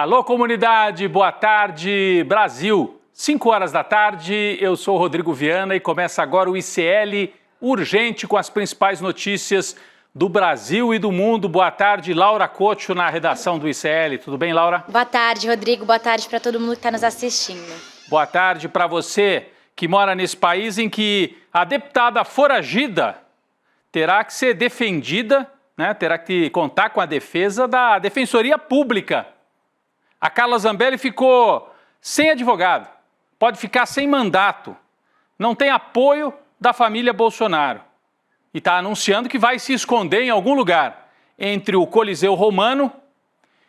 Alô, comunidade, boa tarde, Brasil. 5 horas da tarde, eu sou o Rodrigo Viana e começa agora o ICL Urgente com as principais notícias do Brasil e do mundo. Boa tarde, Laura Couto na redação do ICL. Tudo bem, Laura? Boa tarde, Rodrigo. Boa tarde para todo mundo que está nos assistindo. Boa tarde para você que mora nesse país em que a deputada foragida terá que ser defendida, né? Terá que contar com a defesa da Defensoria Pública. A Carla Zambelli ficou sem advogado, pode ficar sem mandato, não tem apoio da família Bolsonaro e está anunciando que vai se esconder em algum lugar entre o Coliseu Romano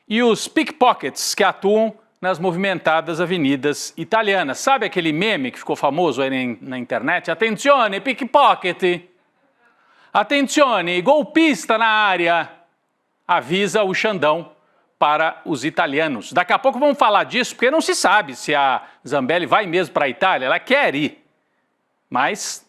e os pickpockets que atuam nas movimentadas avenidas italianas. Sabe aquele meme que ficou famoso aí na internet? Attenzione, pickpocket! Attenzione, golpista na área! Avisa o Xandão para os italianos. Daqui a pouco vamos falar disso, porque não se sabe se a Zambelli vai mesmo para a Itália. Ela quer ir, mas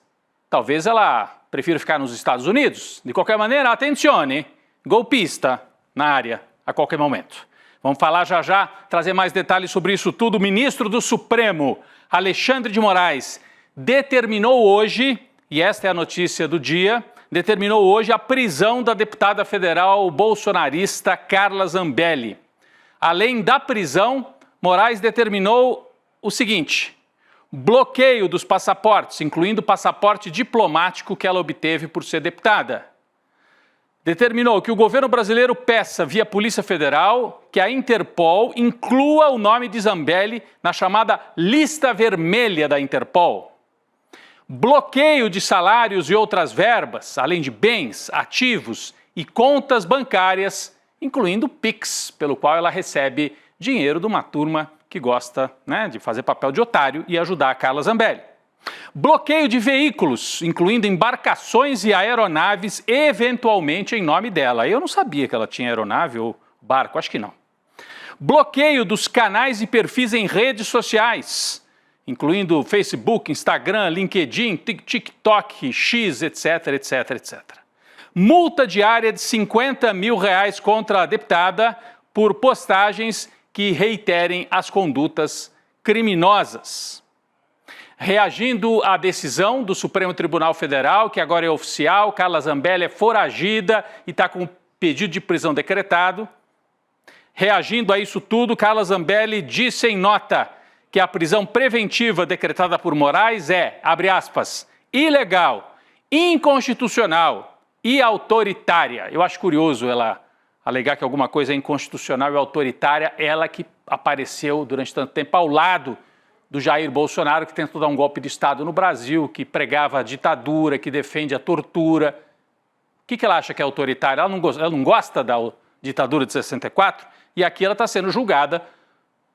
talvez ela prefira ficar nos Estados Unidos. De qualquer maneira, attenzione, golpista na área a qualquer momento. Vamos falar já, trazer mais detalhes sobre isso tudo. O ministro do Supremo, Alexandre de Moraes, determinou hoje, e esta é a notícia do dia, determinou hoje a prisão da deputada federal bolsonarista Carla Zambelli. Além da prisão, Moraes determinou o seguinte: bloqueio dos passaportes, incluindo o passaporte diplomático que ela obteve por ser deputada. Determinou que o governo brasileiro peça via Polícia Federal que a Interpol inclua o nome de Zambelli na chamada lista vermelha da Interpol. Bloqueio de salários e outras verbas, além de bens, ativos e contas bancárias, incluindo o Pix, pelo qual ela recebe dinheiro de uma turma que gosta, né, de fazer papel de otário e ajudar a Carla Zambelli. Bloqueio de veículos, incluindo embarcações e aeronaves, eventualmente em nome dela. Eu não sabia que ela tinha aeronave ou barco, acho que não. Bloqueio dos canais e perfis em redes sociais, incluindo Facebook, Instagram, LinkedIn, TikTok, X, etc, etc, etc. Multa diária de R$50 mil contra a deputada por postagens que reiterem as condutas criminosas. Reagindo à decisão do Supremo Tribunal Federal, que agora é oficial, Carla Zambelli é foragida e está com pedido de prisão decretado. Reagindo a isso tudo, Carla Zambelli disse em nota que a prisão preventiva decretada por Moraes é, abre aspas, ilegal, inconstitucional e autoritária. Eu acho curioso ela alegar que alguma coisa é inconstitucional e autoritária, ela que apareceu durante tanto tempo ao lado do Jair Bolsonaro, que tentou dar um golpe de Estado no Brasil, que pregava a ditadura, que defende a tortura. O que ela acha que é autoritária? Ela não gosta da ditadura de 64? E aqui ela está sendo julgada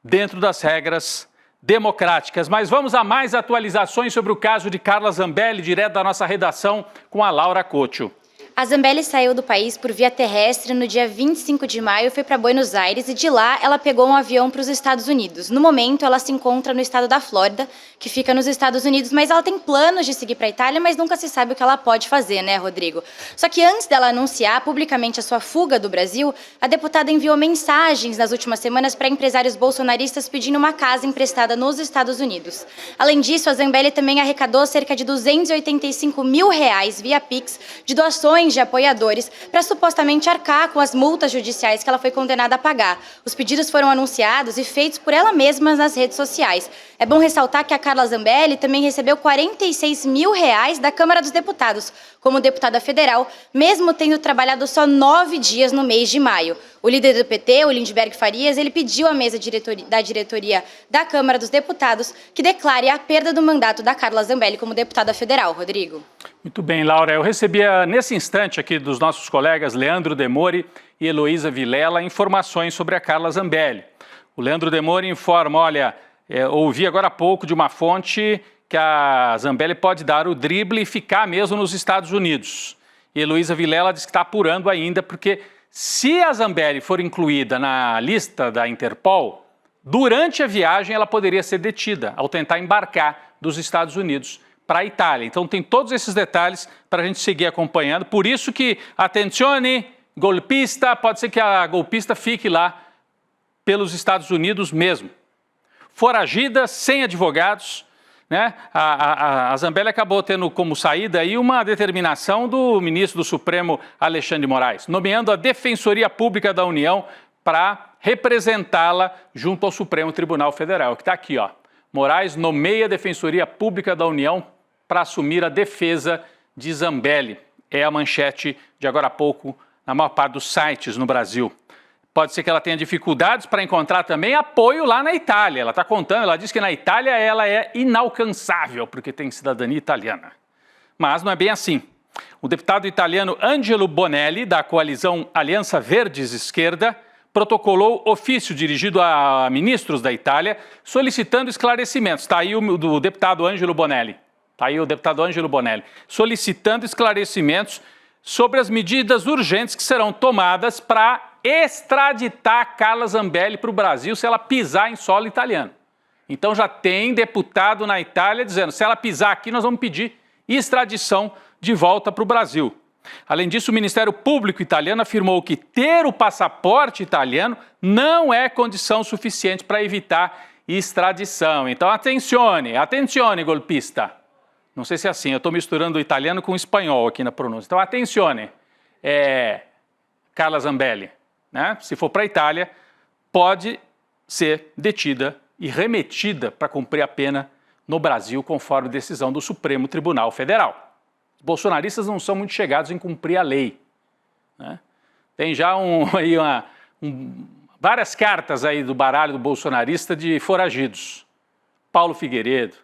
dentro das regras democráticas. Mas vamos a mais atualizações sobre o caso de Carla Zambelli, direto da nossa redação, com a Laura Couto. A Zambelli saiu do país por via terrestre no dia 25 de maio e foi para Buenos Aires e de lá ela pegou um avião para os Estados Unidos. No momento ela se encontra no estado da Flórida, que fica nos Estados Unidos, mas ela tem planos de seguir para a Itália, mas nunca se sabe o que ela pode fazer, né, Rodrigo? Só que antes dela anunciar publicamente a sua fuga do Brasil, a deputada enviou mensagens nas últimas semanas para empresários bolsonaristas pedindo uma casa emprestada nos Estados Unidos. Além disso, a Zambelli também arrecadou cerca de R$285 mil via Pix de doações de apoiadores para supostamente arcar com as multas judiciais que ela foi condenada a pagar. Os pedidos foram anunciados e feitos por ela mesma nas redes sociais. É bom ressaltar que a Carla Zambelli também recebeu R$46 mil da Câmara dos Deputados, como deputada federal, mesmo tendo trabalhado só 9 dias no mês de maio. O líder do PT, o Lindbergh Farias, ele pediu à mesa da diretoria da Câmara dos Deputados que declare a perda do mandato da Carla Zambelli como deputada federal. Rodrigo. Muito bem, Laura. Eu recebia nesse instante aqui dos nossos colegas Leandro Demori e Heloísa Vilela informações sobre a Carla Zambelli. O Leandro Demori informa, olha, ouvi agora há pouco de uma fonte que a Zambelli pode dar o drible e ficar mesmo nos Estados Unidos. E Heloísa Vilela diz que está apurando ainda, porque se a Zambelli for incluída na lista da Interpol, durante a viagem ela poderia ser detida ao tentar embarcar dos Estados Unidos para a Itália. Então tem todos esses detalhes para a gente seguir acompanhando. Por isso que, attenzione, golpista, pode ser que a golpista fique lá pelos Estados Unidos mesmo. Foragida, sem advogados, né? A Zambelli acabou tendo como saída aí uma determinação do ministro do Supremo, Alexandre de Moraes, nomeando a Defensoria Pública da União para representá-la junto ao Supremo Tribunal Federal, que está aqui, ó. Moraes nomeia a Defensoria Pública da União para assumir a defesa de Zambelli. É a manchete de agora há pouco na maior parte dos sites no Brasil. Pode ser que ela tenha dificuldades para encontrar também apoio lá na Itália. Ela está contando, ela diz que na Itália ela é inalcançável porque tem cidadania italiana. Mas não é bem assim. O deputado italiano Angelo Bonelli, da coalizão Aliança Verdes Esquerda, protocolou ofício dirigido a ministros da Itália solicitando esclarecimentos. Está aí o deputado Angelo Bonelli. Está aí o deputado Angelo Bonelli, solicitando esclarecimentos sobre as medidas urgentes que serão tomadas para extraditar Carla Zambelli para o Brasil se ela pisar em solo italiano. Então já tem deputado na Itália dizendo, se ela pisar aqui nós vamos pedir extradição de volta para o Brasil. Além disso, o Ministério Público italiano afirmou que ter o passaporte italiano não é condição suficiente para evitar extradição. Então, attenzione, golpista. Não sei se é assim, eu estou misturando o italiano com o espanhol aqui na pronúncia. Então, attenzione, Carla Zambelli, né? Se for para a Itália, pode ser detida e remetida para cumprir a pena no Brasil, conforme decisão do Supremo Tribunal Federal. Os bolsonaristas não são muito chegados em cumprir a lei, né? Tem já várias cartas aí do baralho do bolsonarista de foragidos. Paulo Figueiredo,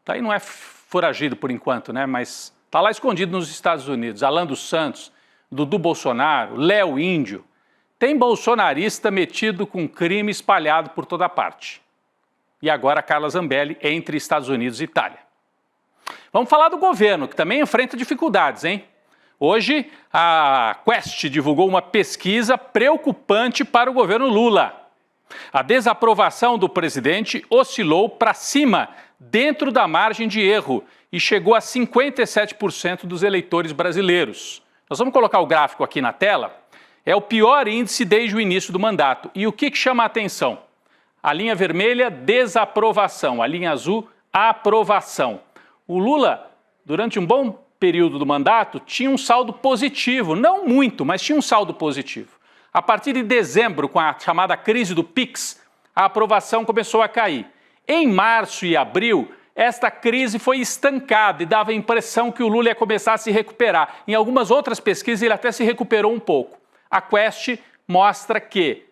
tá aí, não é foragido por enquanto, né? Mas está lá escondido nos Estados Unidos. Alan dos Santos, Dudu Bolsonaro, Léo Índio. Tem bolsonarista metido com crime espalhado por toda parte. E agora Carla Zambelli entre Estados Unidos e Itália. Vamos falar do governo, que também enfrenta dificuldades, hein? Hoje, a Quest divulgou uma pesquisa preocupante para o governo Lula. A desaprovação do presidente oscilou para cima, dentro da margem de erro, e chegou a 57% dos eleitores brasileiros. Nós vamos colocar o gráfico aqui na tela. É o pior índice desde o início do mandato. E o que chama a atenção? A linha vermelha, desaprovação. A linha azul, aprovação. O Lula, durante um bom período do mandato, tinha um saldo positivo. Não muito, mas tinha um saldo positivo. A partir de dezembro, com a chamada crise do PIX, a aprovação começou a cair. Em março e abril, esta crise foi estancada e dava a impressão que o Lula ia começar a se recuperar. Em algumas outras pesquisas, ele até se recuperou um pouco. A Quest mostra que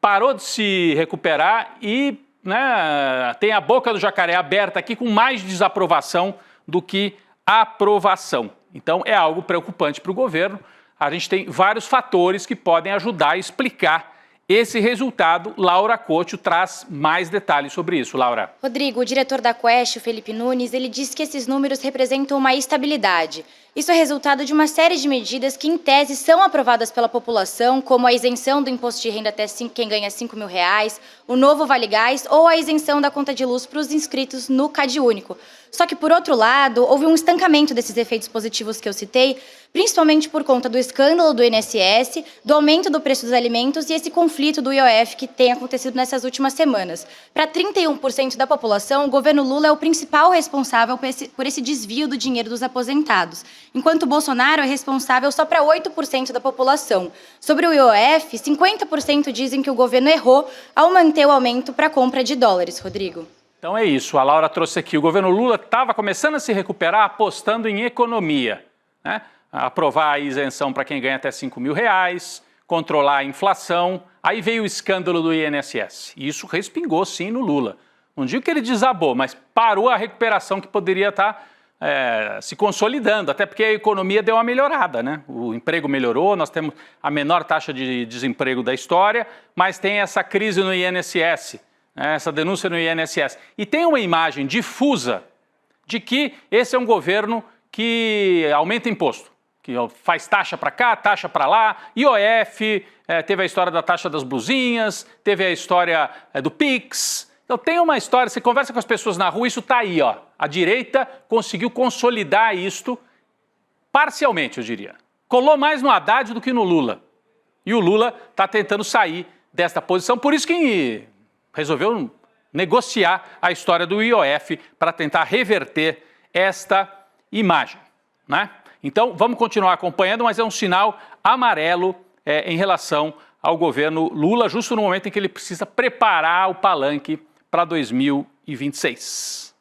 parou de se recuperar e, né, tem a boca do jacaré aberta aqui com mais desaprovação do que aprovação. Então é algo preocupante para o governo. A gente tem vários fatores que podem ajudar a explicar esse resultado. Laura Couto traz mais detalhes sobre isso. Laura. Rodrigo, o diretor da Quest, o Felipe Nunes, ele disse que esses números representam uma estabilidade. Isso é resultado de uma série de medidas que, em tese, são aprovadas pela população, como a isenção do imposto de renda até quem ganha R$5 mil, o novo Vale Gás ou a isenção da conta de luz para os inscritos no CadÚnico. Só que, por outro lado, houve um estancamento desses efeitos positivos que eu citei, principalmente por conta do escândalo do INSS, do aumento do preço dos alimentos e esse conflito do IOF que tem acontecido nessas últimas semanas. Para 31% da população, o governo Lula é o principal responsável por esse desvio do dinheiro dos aposentados, enquanto o Bolsonaro é responsável só para 8% da população. Sobre o IOF, 50% dizem que o governo errou ao manter o aumento para a compra de dólares, Rodrigo. Então é isso, a Laura trouxe aqui. O governo Lula estava começando a se recuperar apostando em economia, né? Aprovar a isenção para quem ganha até R$5 mil, controlar a inflação. Aí veio o escândalo do INSS. E isso respingou sim no Lula. Não digo que ele desabou, mas parou a recuperação que poderia estar se consolidando, até porque a economia deu uma melhorada, né? O emprego melhorou, nós temos a menor taxa de desemprego da história, mas tem essa crise no INSS, né? Essa denúncia no INSS. E tem uma imagem difusa de que esse é um governo que aumenta imposto, que faz taxa para cá, taxa para lá, IOF, teve a história da taxa das blusinhas, teve a história do PIX. Então tem uma história, você conversa com as pessoas na rua, isso está aí, ó. A direita conseguiu consolidar isto parcialmente, eu diria. Colou mais no Haddad do que no Lula. E o Lula está tentando sair desta posição, por isso que resolveu negociar a história do IOF para tentar reverter esta imagem, né? Então, vamos continuar acompanhando, mas é um sinal amarelo em relação ao governo Lula, justo no momento em que ele precisa preparar o palanque para 2026.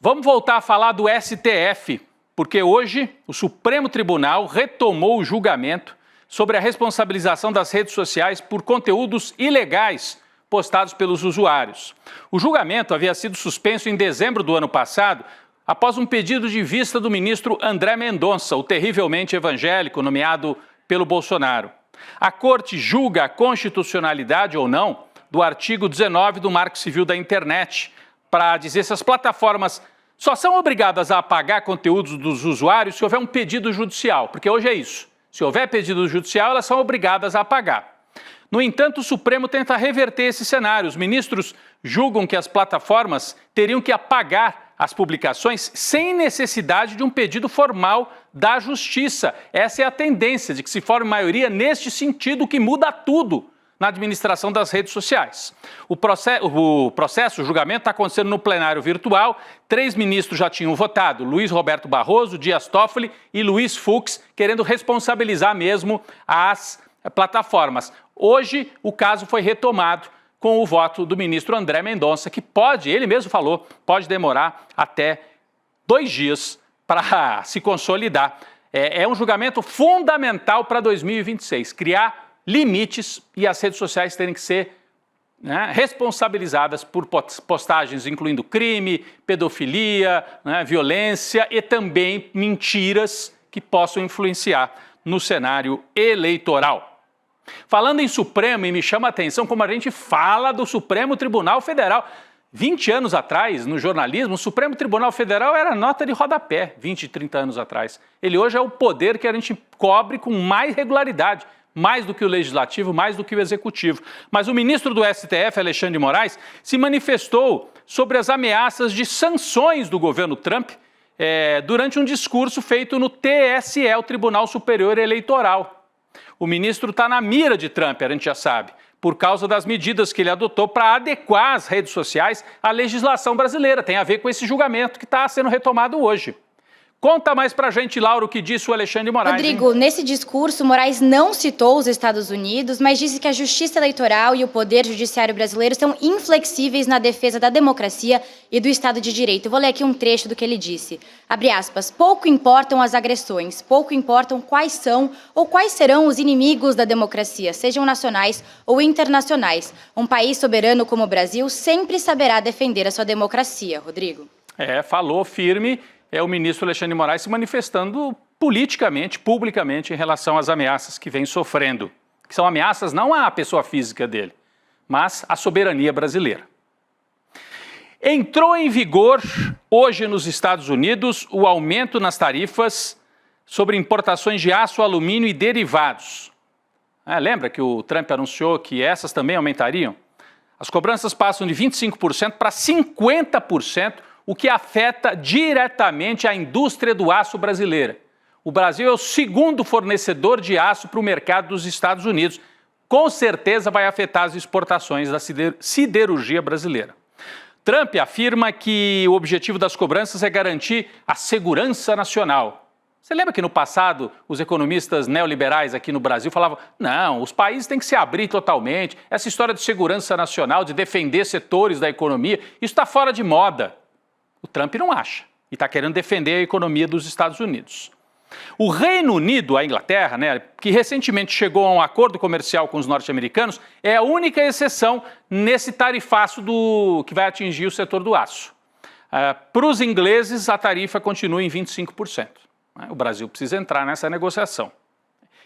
Vamos voltar a falar do STF, porque hoje o Supremo Tribunal retomou o julgamento sobre a responsabilização das redes sociais por conteúdos ilegais postados pelos usuários. O julgamento havia sido suspenso em dezembro do ano passado, após um pedido de vista do ministro André Mendonça, o terrivelmente evangélico nomeado pelo Bolsonaro. A Corte julga a constitucionalidade ou não do artigo 19 do Marco Civil da Internet, para dizer se as plataformas só são obrigadas a apagar conteúdos dos usuários se houver um pedido judicial, porque hoje é isso. Se houver pedido judicial, elas são obrigadas a apagar. No entanto, o Supremo tenta reverter esse cenário. Os ministros julgam que as plataformas teriam que apagar as publicações sem necessidade de um pedido formal da Justiça. Essa é a tendência de que se forme maioria neste sentido, que muda tudo na administração das redes sociais. O julgamento está acontecendo no plenário virtual. 3 ministros já tinham votado: Luiz Roberto Barroso, Dias Toffoli e Luiz Fux, querendo responsabilizar mesmo as plataformas. Hoje, o caso foi retomado com o voto do ministro André Mendonça, que pode, ele mesmo falou, pode demorar até 2 dias para se consolidar. É um julgamento fundamental para 2026, criar limites e as redes sociais terem que ser responsabilizadas por postagens incluindo crime, pedofilia, violência e também mentiras que possam influenciar no cenário eleitoral. Falando em Supremo, e me chama a atenção como a gente fala do Supremo Tribunal Federal. 20 anos atrás, no jornalismo, o Supremo Tribunal Federal era nota de rodapé, 20, 30 anos atrás. Ele hoje é o poder que a gente cobre com mais regularidade, mais do que o Legislativo, mais do que o Executivo. Mas o ministro do STF, Alexandre de Moraes, se manifestou sobre as ameaças de sanções do governo Trump durante um discurso feito no TSE, o Tribunal Superior Eleitoral. O ministro está na mira de Trump, a gente já sabe, por causa das medidas que ele adotou para adequar as redes sociais à legislação brasileira. Tem a ver com esse julgamento que está sendo retomado hoje. Conta mais pra gente, Laura, o que disse o Alexandre de Moraes. Rodrigo, nesse discurso, Moraes não citou os Estados Unidos, mas disse que a Justiça Eleitoral e o Poder Judiciário brasileiro são inflexíveis na defesa da democracia e do Estado de Direito. Eu vou ler aqui um trecho do que ele disse. Abre aspas, pouco importam as agressões, pouco importam quais são ou quais serão os inimigos da democracia, sejam nacionais ou internacionais. Um país soberano como o Brasil sempre saberá defender a sua democracia, Rodrigo. Falou firme. É o ministro Alexandre de Moraes se manifestando politicamente, publicamente, em relação às ameaças que vem sofrendo. Que são ameaças não à pessoa física dele, mas à soberania brasileira. Entrou em vigor hoje nos Estados Unidos o aumento nas tarifas sobre importações de aço, alumínio e derivados. Lembra que o Trump anunciou que essas também aumentariam? As cobranças passam de 25% para 50%, o que afeta diretamente a indústria do aço brasileira. O Brasil é o segundo fornecedor de aço para o mercado dos Estados Unidos. Com certeza vai afetar as exportações da siderurgia brasileira. Trump afirma que o objetivo das cobranças é garantir a segurança nacional. Você lembra que no passado os economistas neoliberais aqui no Brasil falavam não, os países têm que se abrir totalmente, essa história de segurança nacional, de defender setores da economia, isso está fora de moda. O Trump não acha e está querendo defender a economia dos Estados Unidos. O Reino Unido, a Inglaterra, que recentemente chegou a um acordo comercial com os norte-americanos, é a única exceção nesse tarifaço que vai atingir o setor do aço. Para os ingleses, a tarifa continua em 25%. O Brasil precisa entrar nessa negociação.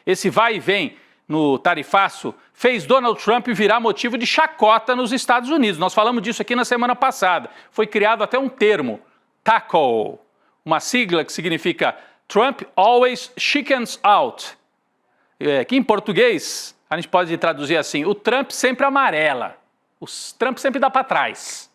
Esse vai e vem no tarifaço fez Donald Trump virar motivo de chacota nos Estados Unidos. Nós falamos disso aqui na semana passada. Foi criado até um termo, TACO, uma sigla que significa Trump Always Chickens Out, que em português a gente pode traduzir assim, o Trump sempre amarela, o Trump sempre dá para trás,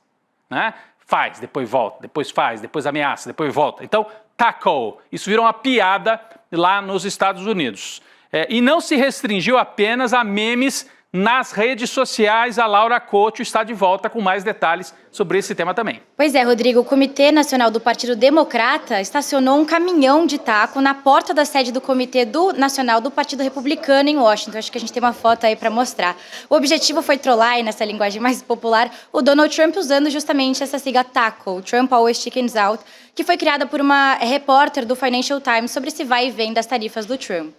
Faz, depois volta, depois faz, depois ameaça, depois volta. Então, TACO, isso virou uma piada lá nos Estados Unidos. E não se restringiu apenas a memes nas redes sociais. A Laura Couto está de volta com mais detalhes sobre esse tema também. Pois é, Rodrigo, o Comitê Nacional do Partido Democrata estacionou um caminhão de taco na porta da sede do Comitê Nacional do Partido Republicano em Washington. Acho que a gente tem uma foto aí para mostrar. O objetivo foi trollar, nessa linguagem mais popular, o Donald Trump usando justamente essa sigla TACO, Trump Always Chickens Out, que foi criada por uma repórter do Financial Times sobre esse vai e vem das tarifas do Trump.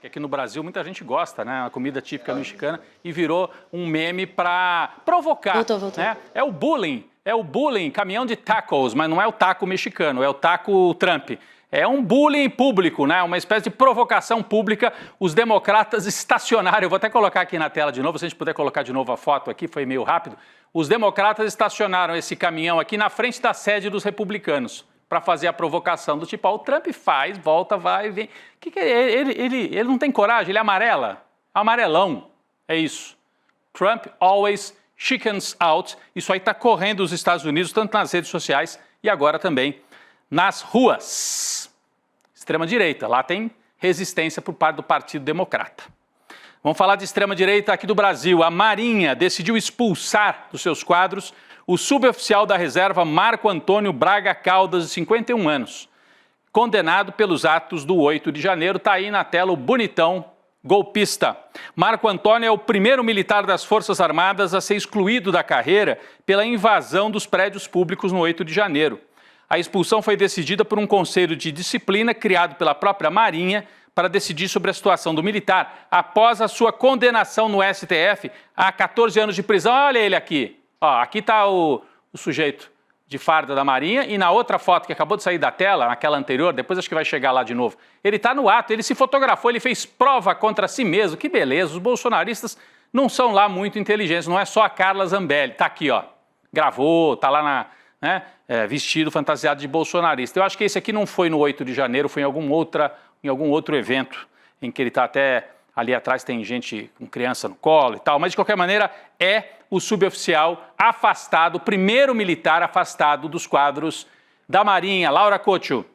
Que aqui no Brasil muita gente gosta, né? A comida típica mexicana, e virou um meme para provocar. Voltou. Né? É o bullying, caminhão de tacos, mas não é o taco mexicano, é o taco Trump. É um bullying público, né? Uma espécie de provocação pública. Os democratas estacionaram, eu vou até colocar aqui na tela de novo, se a gente puder colocar de novo a foto aqui, foi meio rápido. Os democratas estacionaram esse caminhão aqui na frente da sede dos republicanos, para fazer a provocação do tipo, o Trump faz, volta, vai, vem. Que é? Ele não tem coragem, ele é amarelão, é isso. Trump always chickens out. Isso aí está correndo os Estados Unidos, tanto nas redes sociais e agora também nas ruas. Extrema-direita, lá tem resistência por parte do Partido Democrata. Vamos falar de extrema-direita aqui do Brasil. A Marinha decidiu expulsar dos seus quadros o suboficial da reserva Marco Antônio Braga Caldas, de 51 anos, condenado pelos atos do 8 de janeiro. Está aí na tela o bonitão golpista. Marco Antônio é o primeiro militar das Forças Armadas a ser excluído da carreira pela invasão dos prédios públicos no 8 de janeiro. A expulsão foi decidida por um conselho de disciplina criado pela própria Marinha para decidir sobre a situação do militar após a sua condenação no STF a 14 anos de prisão. Olha ele aqui. Ó, aqui está o sujeito de farda da Marinha e na outra foto que acabou de sair da tela, naquela anterior, depois acho que vai chegar lá de novo, ele está no ato, ele se fotografou, ele fez prova contra si mesmo. Que beleza, os bolsonaristas não são lá muito inteligentes, não é só a Carla Zambelli. Está aqui, ó, gravou, está lá vestido, fantasiado de bolsonarista. Eu acho que esse aqui não foi no 8 de janeiro, foi em algum outro evento em que ele está até... Ali atrás tem gente com criança no colo e tal, mas de qualquer maneira é o suboficial afastado, o primeiro militar afastado dos quadros da Marinha. Laura Couto.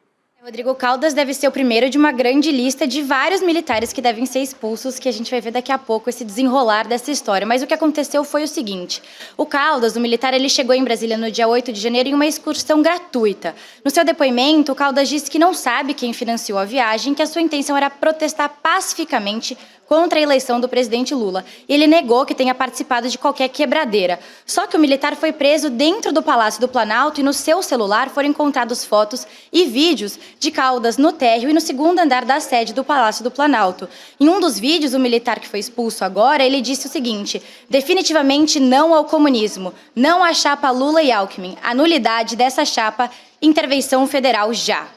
Rodrigo Caldas deve ser o primeiro de uma grande lista de vários militares que devem ser expulsos, que a gente vai ver daqui a pouco esse desenrolar dessa história. Mas o que aconteceu foi o seguinte: o Caldas, o militar, ele chegou em Brasília no dia 8 de janeiro em uma excursão gratuita. No seu depoimento, o Caldas disse que não sabe quem financiou a viagem, que a sua intenção era protestar pacificamente contra a eleição do presidente Lula. Ele negou que tenha participado de qualquer quebradeira. Só que o militar foi preso dentro do Palácio do Planalto e no seu celular foram encontrados fotos e vídeos de Caldas no térreo e no segundo andar da sede do Palácio do Planalto. Em um dos vídeos, o militar que foi expulso agora, ele disse o seguinte: definitivamente não ao comunismo, não à chapa Lula e Alckmin, a nulidade dessa chapa, intervenção federal já.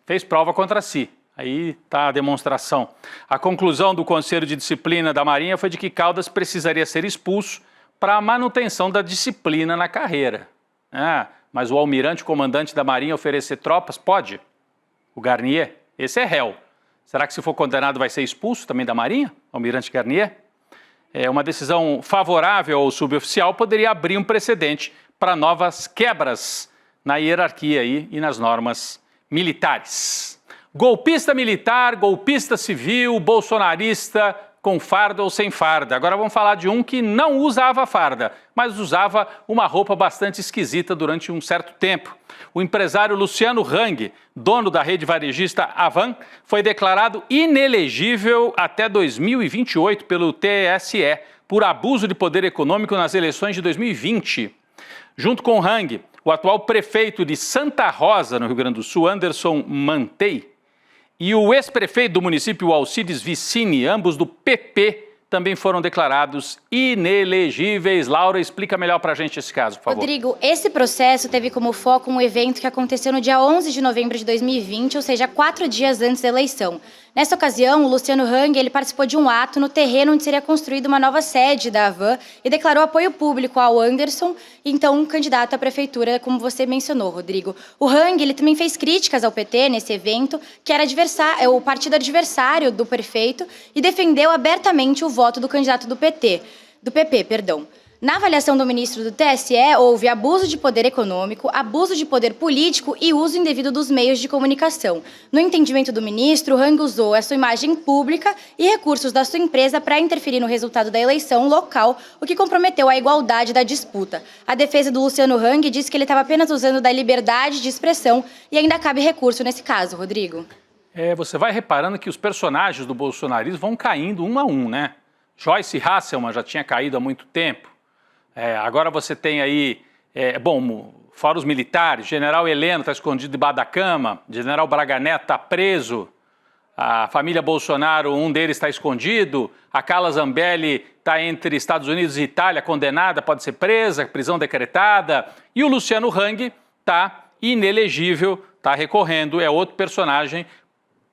Fez prova contra si. Aí está a demonstração. A conclusão do Conselho de Disciplina da Marinha foi de que Caldas precisaria ser expulso para a manutenção da disciplina na carreira. Mas o almirante comandante da Marinha oferecer tropas? Pode. O Garnier, esse é réu. Será que se for condenado vai ser expulso também da Marinha? Almirante Garnier? Uma decisão favorável ao suboficial poderia abrir um precedente para novas quebras na hierarquia e nas normas militares. Golpista militar, golpista civil, bolsonarista com farda ou sem farda. Agora vamos falar de um que não usava farda, mas usava uma roupa bastante esquisita durante um certo tempo. O empresário Luciano Hang, dono da rede varejista Havan, foi declarado inelegível até 2028 pelo TSE por abuso de poder econômico nas eleições de 2020. Junto com Hang, o atual prefeito de Santa Rosa, no Rio Grande do Sul, Anderson Mantei, e o ex-prefeito do município, Alcides Vicini, ambos do PP, também foram declarados inelegíveis. Laura, explica melhor para a gente esse caso, por favor. Rodrigo, esse processo teve como foco um evento que aconteceu no dia 11 de novembro de 2020, ou seja, 4 dias antes da eleição. Nessa ocasião, o Luciano Hang ele participou de um ato no terreno onde seria construída uma nova sede da Havan e declarou apoio público ao Anderson, então um candidato à prefeitura, como você mencionou, Rodrigo. O Hang ele também fez críticas ao PT nesse evento, que era o partido adversário do prefeito, e defendeu abertamente o voto do candidato do PP. Na avaliação do ministro do TSE, houve abuso de poder econômico, abuso de poder político e uso indevido dos meios de comunicação. No entendimento do ministro, Hang usou a sua imagem pública e recursos da sua empresa para interferir no resultado da eleição local, o que comprometeu a igualdade da disputa. A defesa do Luciano Hang disse que ele estava apenas usando da liberdade de expressão e ainda cabe recurso nesse caso, Rodrigo. Você vai reparando que os personagens do bolsonarismo vão caindo um a um, né? Joyce Hasselmann já tinha caído há muito tempo. Agora você tem aí, fora os militares, General Heleno está escondido debaixo da cama, General Braga Neto está preso, a família Bolsonaro, um deles está escondido, a Carla Zambelli está entre Estados Unidos e Itália, condenada, pode ser presa, prisão decretada, e o Luciano Hang está inelegível, está recorrendo, é outro personagem.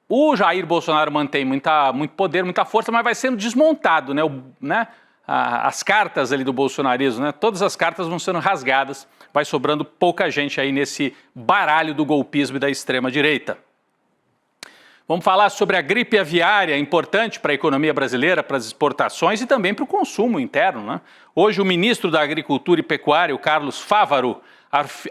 O Jair Bolsonaro mantém muito poder, muita força, mas vai sendo desmontado, né? As cartas ali do bolsonarismo, né? Todas as cartas vão sendo rasgadas, vai sobrando pouca gente aí nesse baralho do golpismo e da extrema-direita. Vamos falar sobre a gripe aviária, importante para a economia brasileira, para as exportações e também para o consumo interno, né? Hoje o ministro da Agricultura e Pecuária, o Carlos Fávaro,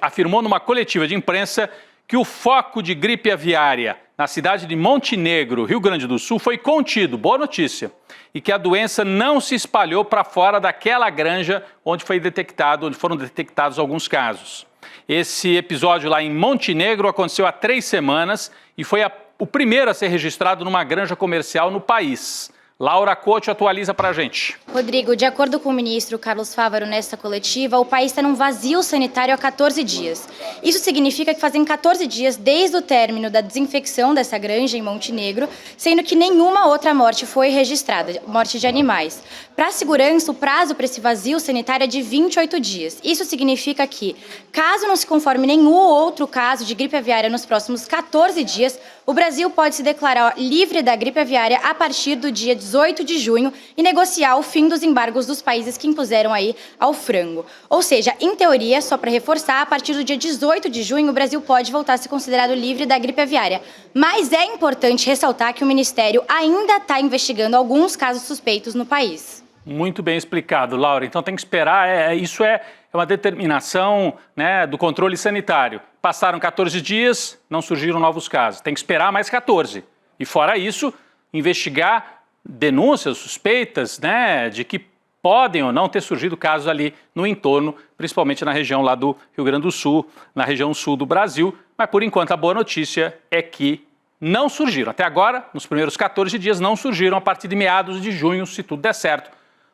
afirmou numa coletiva de imprensa que o foco de gripe aviária na cidade de Montenegro, Rio Grande do Sul, foi contido, boa notícia, e que a doença não se espalhou para fora daquela granja onde foram detectados alguns casos. Esse episódio lá em Montenegro aconteceu há 3 semanas e foi o primeiro a ser registrado numa granja comercial no país. Laura Couto atualiza para a gente. Rodrigo, de acordo com o ministro Carlos Fávaro nesta coletiva, o país está num vazio sanitário há 14 dias. Isso significa que fazem 14 dias desde o término da desinfecção dessa granja em Montenegro, sendo que nenhuma outra morte foi registrada, morte de animais. Para a segurança, o prazo para esse vazio sanitário é de 28 dias. Isso significa que, caso não se conforme nenhum outro caso de gripe aviária nos próximos 14 dias, o Brasil pode se declarar livre da gripe aviária a partir do dia 18 de junho e negociar o fim dos embargos dos países que impuseram aí ao frango. Ou seja, em teoria, só para reforçar, a partir do dia 18 de junho o Brasil pode voltar a ser considerado livre da gripe aviária. Mas é importante ressaltar que o Ministério ainda está investigando alguns casos suspeitos no país. Muito bem explicado, Laura. Então tem que esperar, isso é uma determinação, né, do controle sanitário. Passaram 14 dias, não surgiram novos casos. Tem que esperar mais 14. E fora isso, investigar denúncias, suspeitas, né, de que podem ou não ter surgido casos ali no entorno, principalmente na região lá do Rio Grande do Sul, na região sul do Brasil. Mas por enquanto a boa notícia é que não surgiram. Até agora, nos primeiros 14 dias, não surgiram. A partir de meados de junho, se tudo der certo,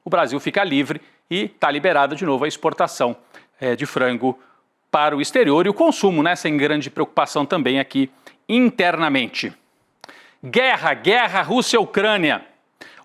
o Brasil fica livre e está liberada de novo a exportação de frango para o exterior e o consumo, né, sem grande preocupação também aqui internamente. Guerra Rússia-Ucrânia.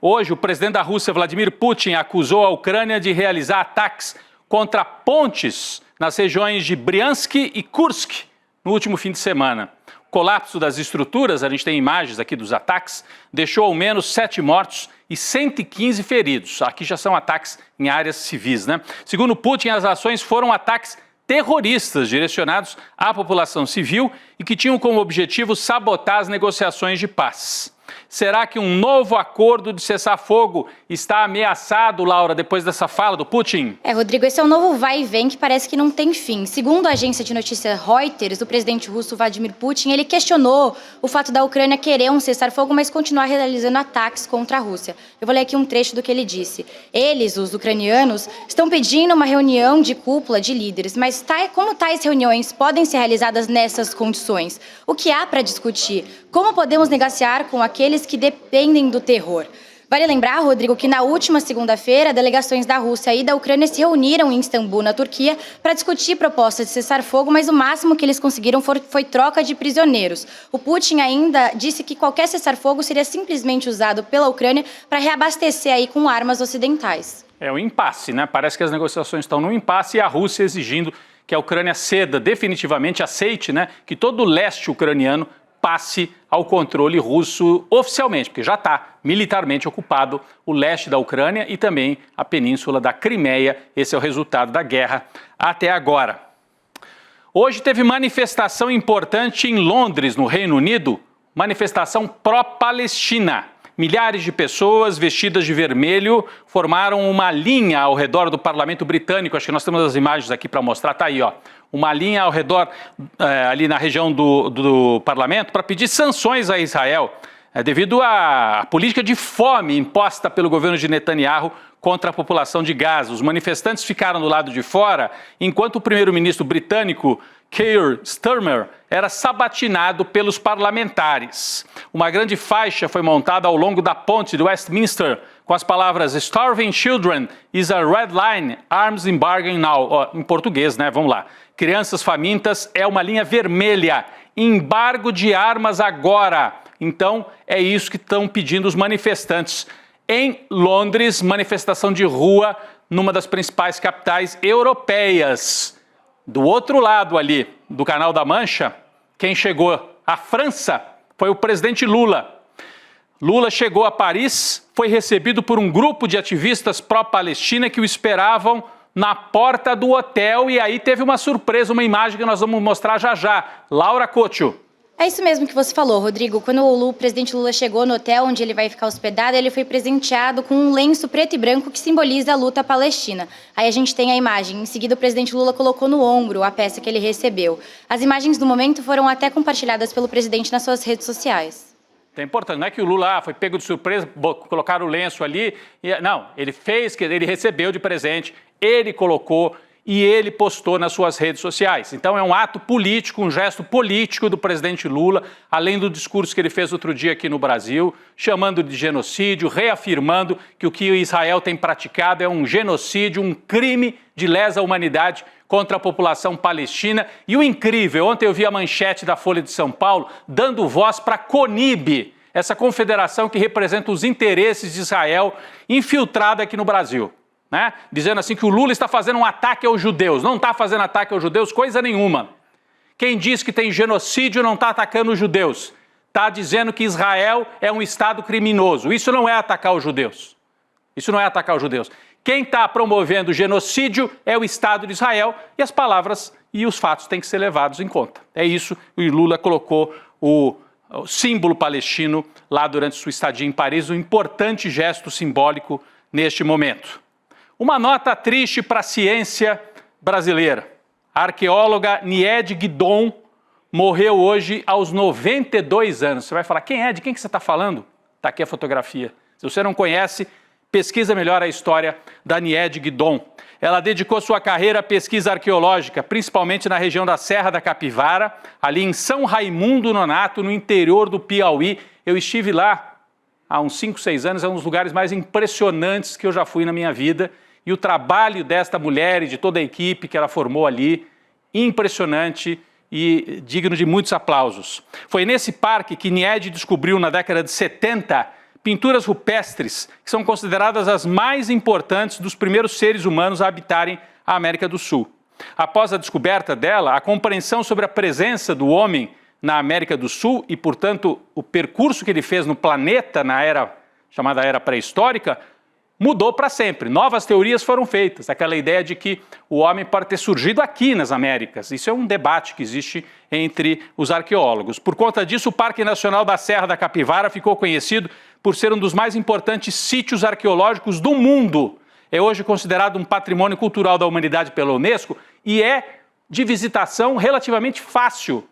Hoje, o presidente da Rússia, Vladimir Putin, acusou a Ucrânia de realizar ataques contra pontes nas regiões de Briansk e Kursk no último fim de semana. O colapso das estruturas, a gente tem imagens aqui dos ataques, deixou ao menos 7 mortos e 115 feridos. Aqui já são ataques em áreas civis, né? Segundo Putin, as ações foram ataques terroristas direcionados à população civil e que tinham como objetivo sabotar as negociações de paz. Será que um novo acordo de cessar-fogo está ameaçado, Laura, depois dessa fala do Putin? Rodrigo, esse é um novo vai e vem que parece que não tem fim. Segundo a agência de notícias Reuters, o presidente russo Vladimir Putin, ele questionou o fato da Ucrânia querer um cessar-fogo, mas continuar realizando ataques contra a Rússia. Eu vou ler aqui um trecho do que ele disse. Eles, os ucranianos, estão pedindo uma reunião de cúpula de líderes, mas como tais reuniões podem ser realizadas nessas condições? O que há para discutir? Como podemos negociar com aqueles que dependem do terror? Vale lembrar, Rodrigo, que na última segunda-feira, delegações da Rússia e da Ucrânia se reuniram em Istambul, na Turquia, para discutir propostas de cessar-fogo, mas o máximo que eles conseguiram foi troca de prisioneiros. O Putin ainda disse que qualquer cessar-fogo seria simplesmente usado pela Ucrânia para reabastecer aí com armas ocidentais. É um impasse, né? Parece que as negociações estão num impasse e a Rússia exigindo que a Ucrânia ceda definitivamente, aceite, né, que todo o leste ucraniano passe ao controle russo oficialmente, porque já está militarmente ocupado o leste da Ucrânia e também a península da Crimeia. Esse é o resultado da guerra até agora. Hoje teve manifestação importante em Londres, no Reino Unido, manifestação pró-Palestina. milhares de pessoas vestidas de vermelho formaram uma linha ao redor do parlamento britânico. Acho que nós temos as imagens aqui para mostrar, tá aí, ó. Uma linha ao redor, ali na região do parlamento, para pedir sanções a Israel, devido à política de fome imposta pelo governo de Netanyahu contra a população de Gaza. Os manifestantes ficaram do lado de fora, enquanto o primeiro-ministro britânico, Keir Starmer, era sabatinado pelos parlamentares. Uma grande faixa foi montada ao longo da ponte de Westminster com as palavras "Starving children is a red line, arms embargo now". Em português, né? Vamos lá. Crianças famintas é uma linha vermelha, embargo de armas agora. Então, é isso que estão pedindo os manifestantes. Em Londres, manifestação de rua numa das principais capitais europeias. Do outro lado ali, do Canal da Mancha, quem chegou à França foi o presidente Lula. Lula chegou a Paris, foi recebido por um grupo de ativistas pró-Palestina que o esperavam na porta do hotel, e aí teve uma surpresa, uma imagem que nós vamos mostrar já já. Laura Couto. É isso mesmo que você falou, Rodrigo. Quando o presidente Lula chegou no hotel onde ele vai ficar hospedado, ele foi presenteado com um lenço preto e branco que simboliza a luta palestina. Aí a gente tem a imagem. Em seguida, o presidente Lula colocou no ombro a peça que ele recebeu. As imagens do momento foram até compartilhadas pelo presidente nas suas redes sociais. É importante, não é que o Lula foi pego de surpresa, colocaram o lenço ali. Não, ele recebeu de presente, ele colocou e ele postou nas suas redes sociais. Então é um ato político, um gesto político do presidente Lula, além do discurso que ele fez outro dia aqui no Brasil, chamando de genocídio, reafirmando que o que Israel tem praticado é um genocídio, um crime de lesa humanidade contra a população palestina. E o incrível, ontem eu vi a manchete da Folha de São Paulo dando voz para a CONIB, essa confederação que representa os interesses de Israel infiltrada aqui no Brasil. Né? Dizendo assim que o Lula está fazendo um ataque aos judeus. Não está fazendo ataque aos judeus coisa nenhuma. Quem diz que tem genocídio não está atacando os judeus. Está dizendo que Israel é um Estado criminoso. Isso não é atacar os judeus. Isso não é atacar os judeus. Quem está promovendo o genocídio é o Estado de Israel, e as palavras e os fatos têm que ser levados em conta. É isso, o Lula colocou o símbolo palestino lá durante sua estadia em Paris, um importante gesto simbólico neste momento. Uma nota triste para a ciência brasileira. A arqueóloga Niede Guidon morreu hoje aos 92 anos. Você vai falar, quem é? De quem que você está falando? Está aqui a fotografia. Se você não conhece, pesquisa melhor a história da Niede Guidon. Ela dedicou sua carreira à pesquisa arqueológica, principalmente na região da Serra da Capivara, ali em São Raimundo Nonato, no interior do Piauí. Eu estive lá há uns 5, 6 anos, é um dos lugares mais impressionantes que eu já fui na minha vida. E o trabalho desta mulher e de toda a equipe que ela formou ali, impressionante e digno de muitos aplausos. Foi nesse parque que Niede descobriu, na década de 70, pinturas rupestres, que são consideradas as mais importantes dos primeiros seres humanos a habitarem a América do Sul. Após a descoberta dela, a compreensão sobre a presença do homem na América do Sul e, portanto, o percurso que ele fez no planeta na chamada era pré-histórica, mudou para sempre. Novas teorias foram feitas. Aquela ideia de que o homem pode ter surgido aqui nas Américas. Isso é um debate que existe entre os arqueólogos. Por conta disso, o Parque Nacional da Serra da Capivara ficou conhecido por ser um dos mais importantes sítios arqueológicos do mundo. É hoje considerado um patrimônio cultural da humanidade pela Unesco e é de visitação relativamente fácil.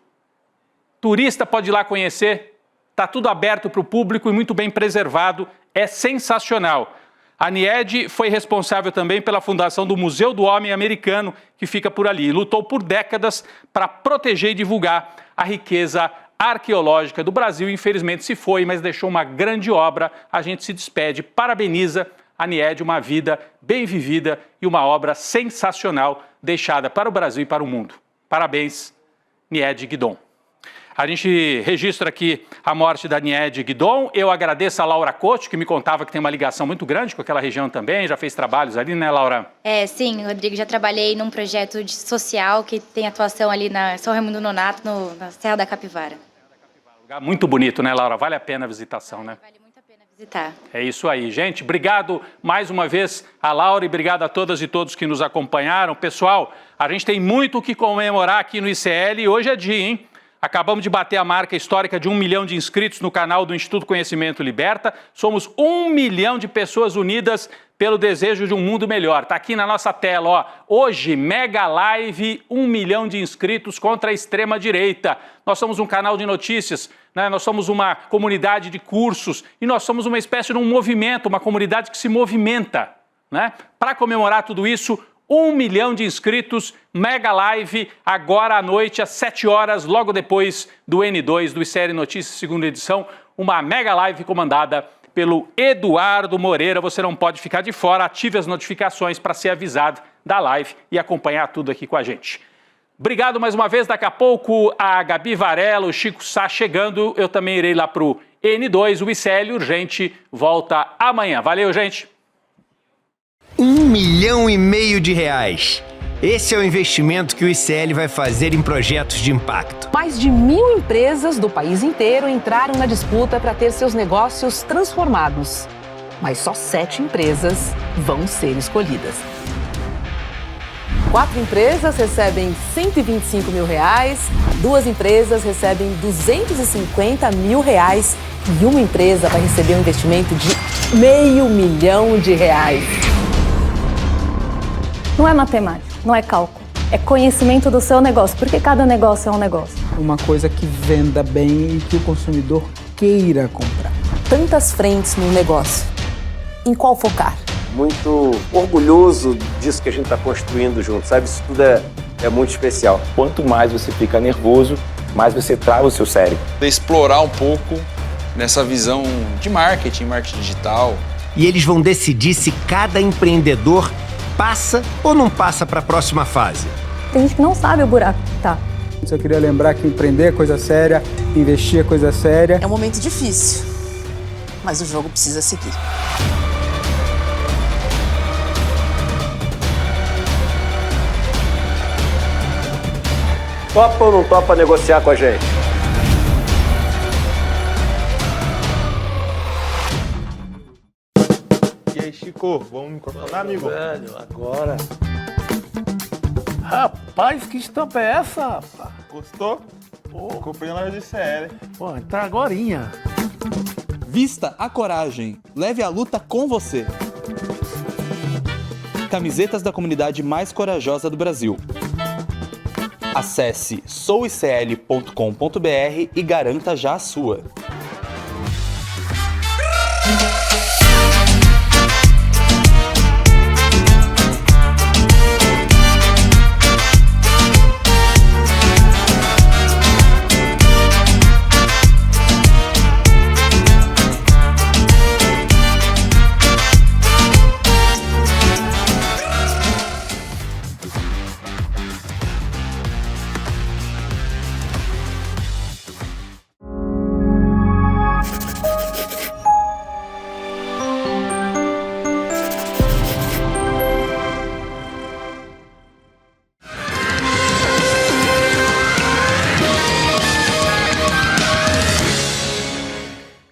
Turista pode ir lá conhecer, está tudo aberto para o público e muito bem preservado. É sensacional. A Niede foi responsável também pela fundação do Museu do Homem Americano, que fica por ali, e lutou por décadas para proteger e divulgar a riqueza arqueológica do Brasil. Infelizmente se foi, mas deixou uma grande obra. A gente se despede, parabeniza a Niede, uma vida bem vivida e uma obra sensacional deixada para o Brasil e para o mundo. Parabéns, Niede Guidon. A gente registra aqui a morte da Niede Guidon. Eu agradeço a Laura Couto, que me contava que tem uma ligação muito grande com aquela região também. Já fez trabalhos ali, né, Laura? Sim, Rodrigo. Já trabalhei num projeto social que tem atuação ali na São Raimundo Nonato, na Serra da Capivara. Lugar muito bonito, né, Laura? Vale a pena a visitação, né? Vale muito a pena visitar. É isso aí, gente. Obrigado mais uma vez a Laura e obrigado a todas e todos que nos acompanharam. Pessoal, a gente tem muito o que comemorar aqui no ICL e hoje é dia, hein? Acabamos de bater a marca histórica de 1 milhão de inscritos no canal do Instituto Conhecimento Liberta. Somos 1 milhão de pessoas unidas pelo desejo de um mundo melhor. Está aqui na nossa tela, ó. Hoje, mega live, 1 milhão de inscritos contra a extrema-direita. Nós somos um canal de notícias, né? Nós somos uma comunidade de cursos e nós somos uma espécie de um movimento, uma comunidade que se movimenta, né? Para comemorar tudo isso, 1 milhão de inscritos, mega live, agora à noite, às 7 horas, logo depois do N2, do ICL Notícias, segunda edição, uma mega live comandada pelo Eduardo Moreira. Você não pode ficar de fora, ative as notificações para ser avisado da live e acompanhar tudo aqui com a gente. Obrigado mais uma vez, daqui a pouco a Gabi Varela, o Chico Sá chegando, eu também irei lá para o N2, o ICL Urgente volta amanhã. Valeu, gente! 1,5 milhão de reais. Esse é o investimento que o ICL vai fazer em projetos de impacto. Mais de 1.000 empresas do país inteiro entraram na disputa para ter seus negócios transformados. Mas só 7 empresas vão ser escolhidas. 4 empresas recebem R$125 mil, 2 empresas recebem R$250 mil e uma empresa vai receber um investimento de R$500 mil. Não é matemática, não é cálculo, é conhecimento do seu negócio, porque cada negócio é um negócio. Uma coisa que venda bem e que o consumidor queira comprar. Tantas frentes no negócio. Em qual focar? Muito orgulhoso disso que a gente está construindo junto, sabe? Isso tudo é muito especial. Quanto mais você fica nervoso, mais você trava o seu cérebro. Explorar um pouco nessa visão de marketing digital. E eles vão decidir se cada empreendedor passa ou não passa para a próxima fase. Tem gente que não sabe o buraco que tá. Eu queria lembrar que empreender é coisa séria, investir é coisa séria. É um momento difícil, mas o jogo precisa seguir. Topa ou não topa negociar com a gente? E aí, Chico, vamos me incorporar, amigo? Velho, agora. Rapaz, que estampa é essa, rapaz? Gostou? Pô, comprei na loja de CL. Pô, entrar agorinha. Vista a coragem. Leve a luta com você. Camisetas da comunidade mais corajosa do Brasil. Acesse souicl.com.br e garanta já a sua.